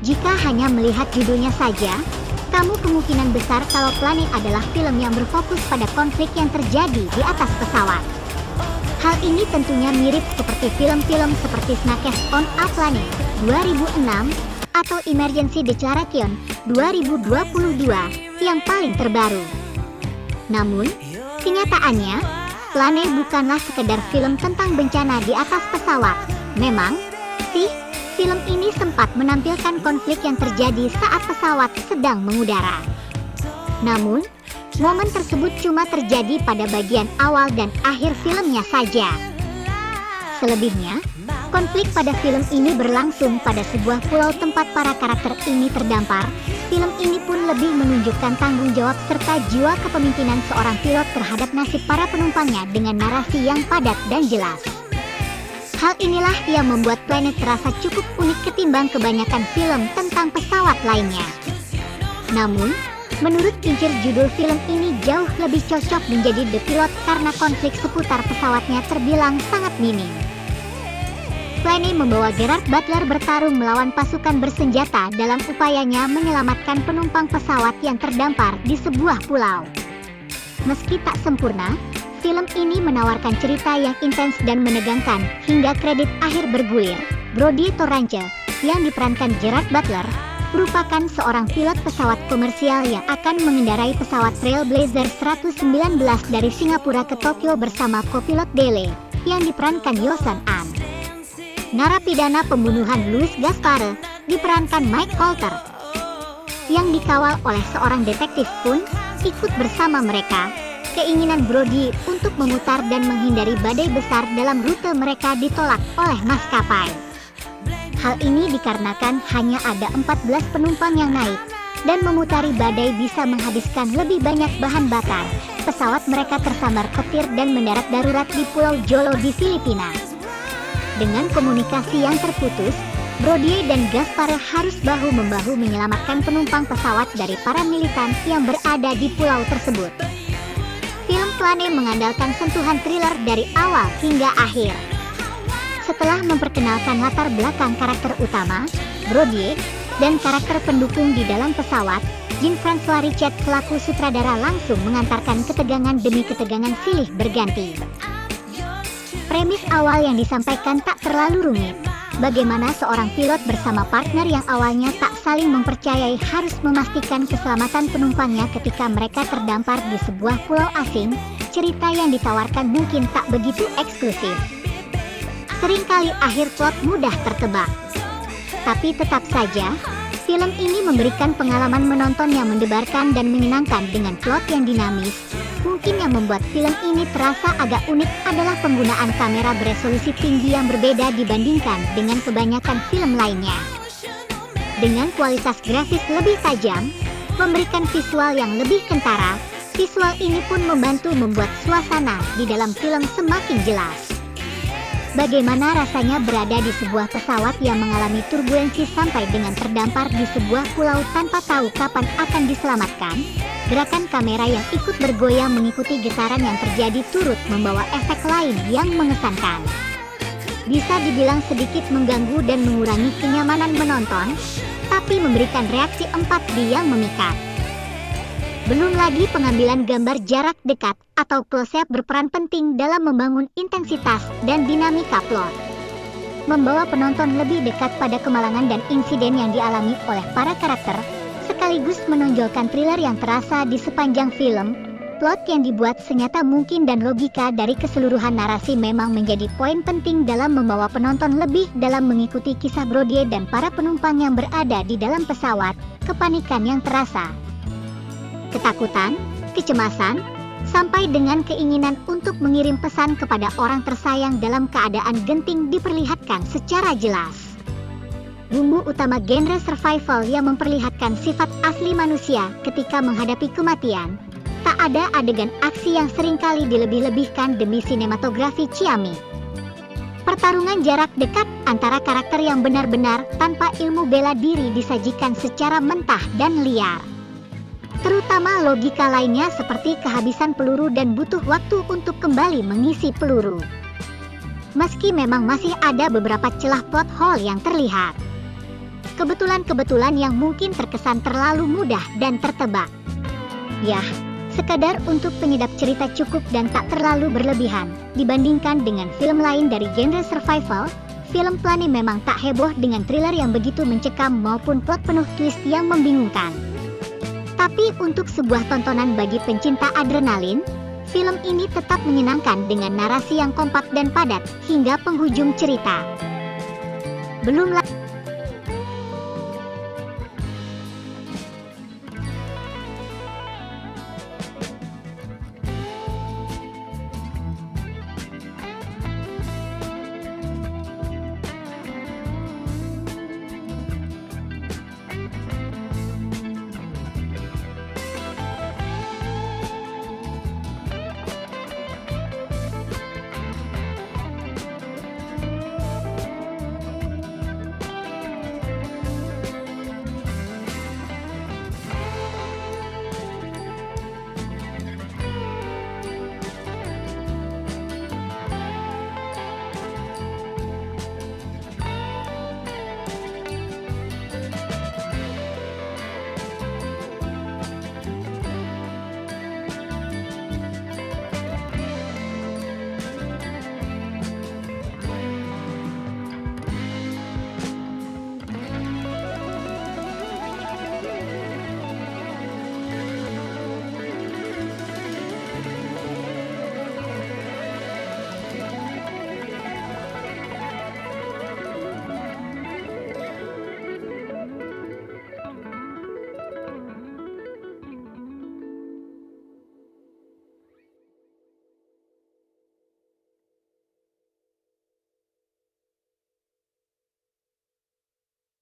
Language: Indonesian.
Jika hanya melihat judulnya saja, kamu kemungkinan besar kalau Planet adalah film yang berfokus pada konflik yang terjadi di atas pesawat. Hal ini tentunya mirip seperti film-film seperti Snakes on a Plane 2006 atau Emergency Declaration 2022 yang paling terbaru. Namun, kenyataannya, Plane bukanlah sekedar film tentang bencana di atas pesawat. Memang, sih, film ini sempat menampilkan konflik yang terjadi saat pesawat sedang mengudara. Namun, momen tersebut cuma terjadi pada bagian awal dan akhir filmnya saja. Selebihnya, konflik pada film ini berlangsung pada sebuah pulau tempat para karakter ini terdampar. Film ini pun lebih menunjukkan tanggung jawab serta jiwa kepemimpinan seorang pilot terhadap nasib para penumpangnya dengan narasi yang padat dan jelas. Hal inilah yang membuat Planet terasa cukup unik ketimbang kebanyakan film tentang pesawat lainnya. Namun, menurut kincir judul film ini jauh lebih cocok menjadi The Pilot karena konflik seputar pesawatnya terbilang sangat minim. Plane membawa Gerard Butler bertarung melawan pasukan bersenjata dalam upayanya menyelamatkan penumpang pesawat yang terdampar di sebuah pulau. Meski tak sempurna, film ini menawarkan cerita yang intens dan menegangkan hingga kredit akhir bergulir. Brody Torrance, yang diperankan Gerard Butler, merupakan seorang pilot pesawat komersial yang akan mengendarai pesawat Trailblazer 119 dari Singapura ke Tokyo bersama kopilot Dele, yang diperankan Yosan An. Narapidana pembunuhan Louis Gaspare, diperankan Mike Colter, yang dikawal oleh seorang detektif pun ikut bersama mereka. Keinginan Brody untuk memutar dan menghindari badai besar dalam rute mereka ditolak oleh maskapai. Hal ini dikarenakan hanya ada 14 penumpang yang naik, dan memutari badai bisa menghabiskan lebih banyak bahan bakar. Pesawat mereka tersambar petir dan mendarat darurat di Pulau Jolo di Filipina. Dengan komunikasi yang terputus, Brody dan Gaspare harus bahu-membahu menyelamatkan penumpang pesawat dari para militan yang berada di pulau tersebut. Film Plane mengandalkan sentuhan thriller dari awal hingga akhir. Setelah memperkenalkan latar belakang karakter utama, Brody, dan karakter pendukung di dalam pesawat, Jean-François Richet selaku sutradara langsung mengantarkan ketegangan demi ketegangan silih berganti. Premis awal yang disampaikan tak terlalu rumit. Bagaimana seorang pilot bersama partner yang awalnya tak saling mempercayai harus memastikan keselamatan penumpangnya ketika mereka terdampar di sebuah pulau asing. Cerita yang ditawarkan mungkin tak begitu eksklusif. Seringkali akhir plot mudah tertebak. Tapi tetap saja, film ini memberikan pengalaman menonton yang mendebarkan dan menyenangkan dengan plot yang dinamis. Mungkin yang membuat film ini terasa agak unik adalah penggunaan kamera beresolusi tinggi yang berbeda dibandingkan dengan kebanyakan film lainnya. Dengan kualitas grafis lebih tajam, memberikan visual yang lebih kentara, visual ini pun membantu membuat suasana di dalam film semakin jelas. Bagaimana rasanya berada di sebuah pesawat yang mengalami turbulensi sampai dengan terdampar di sebuah pulau tanpa tahu kapan akan diselamatkan? Gerakan kamera yang ikut bergoyang mengikuti getaran yang terjadi turut membawa efek lain yang mengesankan. Bisa dibilang sedikit mengganggu dan mengurangi kenyamanan menonton, tapi memberikan reaksi empati yang memikat. Belum lagi pengambilan gambar jarak dekat atau close-up berperan penting dalam membangun intensitas dan dinamika plot. Membawa penonton lebih dekat pada kemalangan dan insiden yang dialami oleh para karakter, sekaligus menonjolkan thriller yang terasa di sepanjang film. Plot yang dibuat senyata mungkin dan logika dari keseluruhan narasi memang menjadi poin penting dalam membawa penonton lebih dalam mengikuti kisah Brody dan para penumpang yang berada di dalam pesawat. Kepanikan yang terasa, ketakutan, kecemasan, sampai dengan keinginan untuk mengirim pesan kepada orang tersayang dalam keadaan genting diperlihatkan secara jelas. Bumbu utama genre survival yang memperlihatkan sifat asli manusia ketika menghadapi kematian. Tak ada adegan aksi yang seringkali dilebih-lebihkan demi sinematografi ciamik. Pertarungan jarak dekat antara karakter yang benar-benar tanpa ilmu bela diri disajikan secara mentah dan liar. Terutama logika lainnya seperti kehabisan peluru dan butuh waktu untuk kembali mengisi peluru. Meski memang masih ada beberapa celah plot hole yang terlihat. Kebetulan-kebetulan yang mungkin terkesan terlalu mudah dan tertebak. Yah, sekadar untuk penyedap cerita cukup dan tak terlalu berlebihan. Dibandingkan dengan film lain dari genre survival, film Planet memang tak heboh dengan thriller yang begitu mencekam maupun plot penuh twist yang membingungkan. Tapi untuk sebuah tontonan bagi pencinta adrenalin, film ini tetap menyenangkan dengan narasi yang kompak dan padat hingga penghujung cerita. Belum lagi